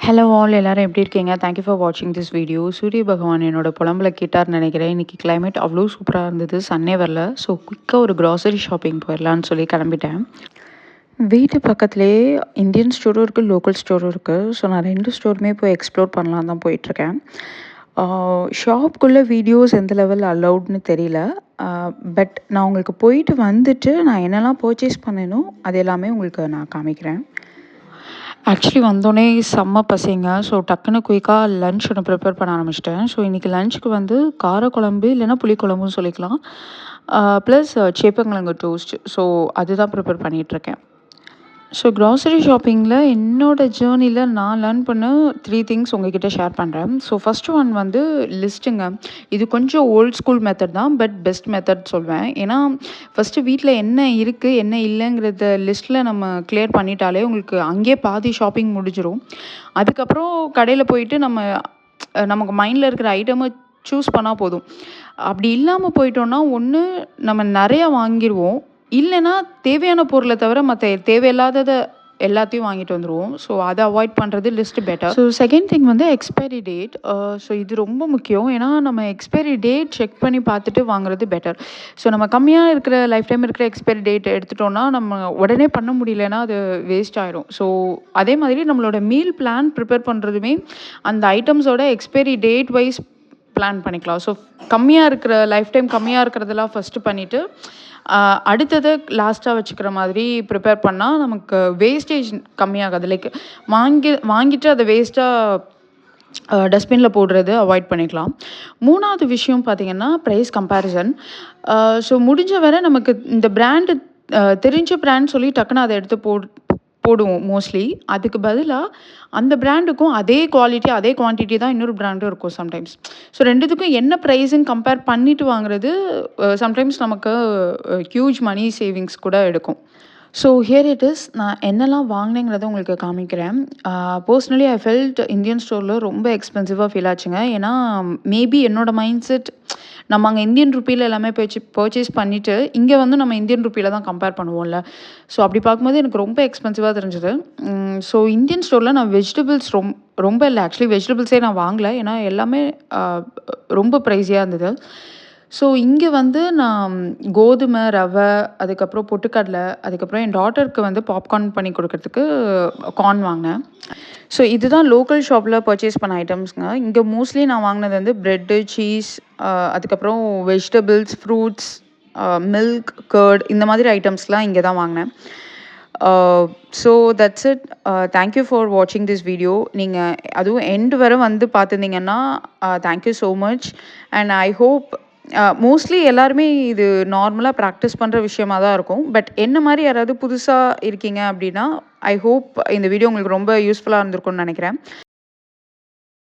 Hello all எல்லாரும் எப்படி இருக்கீங்க? தேங்க் யூ ஃபார் வாட்சிங் திஸ் வீடியோ. சூரிய பகவான் என்னோட புலம்பல கேட்டார்ன்னு நெனைக்கிறேன். இன்னைக்கு கிளைமேட் அவ்ளோ சூப்பரா இருந்தது. சன்னே வரல. ஸோ குயிக்கா ஒரு கிராசரி ஷாப்பிங் போயிடலான்னு சொல்லி கிளம்பிட்டேன். வீட்டு பக்கத்துலேயே இந்தியன் ஸ்டோரும் இருக்கு, லோக்கல் ஸ்டோரும் இருக்கு. ஸோ நான் 2 ஸ்டோருமே போய் எக்ஸ்ப்ளோர் பண்ணலான்னு தான் போயிட்டுருக்கேன். ஷாப்குள்ள வீடியோஸ் எந்த லெவல் அலவுட்ன்னு தெரியல. பட் நான் உங்களுக்கு போயிட்டு வந்துட்டு நான் என்னெல்லாம் பர்ச்சேஸ் பண்ணேனோ அது எல்லாமே உங்களுக்கு நான் காமிக்கிறேன். ஆக்சுவலி வந்தோடனே செம்ம பசிங்க. ஸோ டக்குன்னு குயிக்காக லன்ச் ஒன்று ப்ரிப்பேர் பண்ண ஆரம்பிச்சிட்டேன். ஸோ இன்றைக்கி லன்ச்சுக்கு வந்து காரக்குழம்பு இல்லைன்னா புளிக்குழம்புன்னு சொல்லிக்கலாம். ப்ளஸ் சேப்பங்கிழங்கு டோஸ்ட். ஸோ அதுதான் ப்ரிப்பேர் பண்ணிகிட்ருக்கேன். ஸோ க்ராசரி ஷாப்பிங்கில் என்னோடய ஜேர்னியில் நான் லேர்ன் பண்ண 3 திங்ஸ் உங்ககிட்ட ஷேர் பண்ணுறேன். ஸோ ஃபஸ்ட்டு ஒன் வந்து லிஸ்ட்டுங்க. இது கொஞ்சம் ஓல்ட் ஸ்கூல் மெத்தட் தான். பட் பெஸ்ட் மெத்தட் சொல்வேன். ஏன்னா ஃபஸ்ட்டு வீட்டில் என்ன இருக்குது என்ன இல்லைங்கிறத லிஸ்ட்டில் நம்ம கிளியர் பண்ணிட்டாலே உங்களுக்கு அங்கேயே பாதி ஷாப்பிங் முடிஞ்சிடும். அதுக்கப்புறம் கடையில் போயிட்டு நமக்கு மைண்டில் இருக்கிற ஐட்டமை சூஸ் பண்ணால் போதும். அப்படி இல்லாமல் போயிட்டோன்னா ஒன்று நம்ம நிறையா வாங்கிடுவோம். இல்லைன்னா தேவையான பொருளை தவிர மற்ற தேவையில்லாததை எல்லாத்தையும் வாங்கிட்டு வந்துடுவோம். ஸோ அதை அவாய்ட் பண்ணுறது list better. So second thing வந்து எக்ஸ்பைரி டேட். ஸோ இது ரொம்ப முக்கியம். ஏன்னா நம்ம எக்ஸ்பைரி டேட் செக் பண்ணி பார்த்துட்டு வாங்குறது பெட்டர். ஸோ நம்ம கம்மியாக இருக்கிற லைஃப் டைம் இருக்கிற எக்ஸ்பைரி டேட் எடுத்துட்டோம்னா நம்ம உடனே பண்ண முடியலன்னா அது வேஸ்ட் ஆயிடும். ஸோ அதே மாதிரி நம்மளோட மீல் பிளான் ப்ரிப்பேர் பண்ணுறதுமே அந்த ஐட்டம்ஸோட எக்ஸ்பைரி டேட் வைஸ் பிளான் பண்ணிக்கலாம். ஸோ கம்மியாக இருக்கிற லைஃப் டைம் கம்மியாக இருக்கிறதெல்லாம் ஃபஸ்ட்டு பண்ணிவிட்டு அடுத்தது லாஸ்ட்டாக வச்சுக்கிற மாதிரி ப்ரிப்பேர் பண்ணால் நமக்கு வேஸ்டேஜ் கம்மியாகாது. லைக் வாங்கிட்டு அதை வேஸ்ட்டாக டஸ்ட்பினில் போடுறது அவாய்ட் பண்ணிக்கலாம். 3வது விஷயம் பார்த்திங்கன்னா ப்ரைஸ் கம்பேரிசன். ஸோ முடிஞ்ச வரை நமக்கு இந்த பிராண்டு தெரிஞ்ச பிராண்ட் சொல்லி டக்குன்னு அதை எடுத்து போடுவோம் மோஸ்ட்லி. அதுக்கு பதிலாக அந்த பிராண்டுக்கும் அதே குவாலிட்டி அதே குவான்டிட்டி தான் இன்னொரு பிராண்டும் இருக்கும் சம்டைம்ஸ். ஸோ 2த்துக்கும் என்ன ப்ரைஸுன்னு கம்பேர் பண்ணிவிட்டு வாங்குறது சம்டைம்ஸ் நமக்கு ஹியூஜ் மணி சேவிங்ஸ் கூட எடுக்கும். So here it is. நான் என்னெல்லாம் வாங்கினேங்கிறத உங்களுக்கு காமிக்கிறேன். பர்சனலி ஐ ஃபெல்ட் இந்தியன் ஸ்டோரில் ரொம்ப எக்ஸ்பென்சிவாக ஃபீல் ஆச்சுங்க. ஏன்னா மேபி என்னோடய மைண்ட் செட் நம்ம அங்கே இந்தியன் ருப்பியில் எல்லாமே பர்ச்சேஸ் பண்ணிவிட்டு இங்கே வந்து நம்ம இந்தியன் ருப்பியில் தான் கம்பேர் பண்ணுவோம்ல. ஸோ அப்படி பார்க்கும்போது எனக்கு ரொம்ப எக்ஸ்பென்சிவாக தெரிஞ்சுது. ஸோ இந்தியன் ஸ்டோரில் நான் வெஜிடபிள்ஸ் ரொம்ப இல்லை. ஆக்சுவலி வெஜிடபிள்ஸே நான் வாங்கலை. ஏன்னா எல்லாமே ரொம்ப ப்ரைஸியாக இருந்தது. ஸோ இங்கே வந்து நான் கோதுமை, ரவை, அதுக்கப்புறம் பொட்டுக்கடலை, அதுக்கப்புறம் என் டாட்டருக்கு வந்து பாப்கார்ன் பண்ணி கொடுக்கறதுக்கு கார்ன் வாங்கினேன். ஸோ இதுதான் லோக்கல் ஷாப்பில் பர்ச்சேஸ் பண்ண ஐட்டம்ஸுங்க. இங்கே மோஸ்ட்லி நான் வாங்கினது வந்து ப்ரெட்டு, சீஸ், அதுக்கப்புறம் வெஜிடபிள்ஸ், ஃப்ரூட்ஸ், மில்க், கர்ட் இந்த மாதிரி ஐட்டம்ஸ்லாம் இங்கே தான் வாங்கினேன். So that's it. Thank you for வாட்சிங் திஸ் வீடியோ. நீங்கள் அதுவும் எண்ட் வரை வந்து பார்த்துருந்தீங்கன்னா thank you so much. And I hope mostly எல்லாருமே இது நார்மலாக ப்ராக்டிஸ் பண்ணுற விஷயமா தான் இருக்கும். பட் என்ன மாதிரி யாராவது புதுசாக இருக்கீங்க அப்படின்னா ஐ ஹோப் இந்த வீடியோ உங்களுக்கு ரொம்ப யூஸ்ஃபுல்லாக இருந்திருக்கும்னு நினைக்கிறேன்.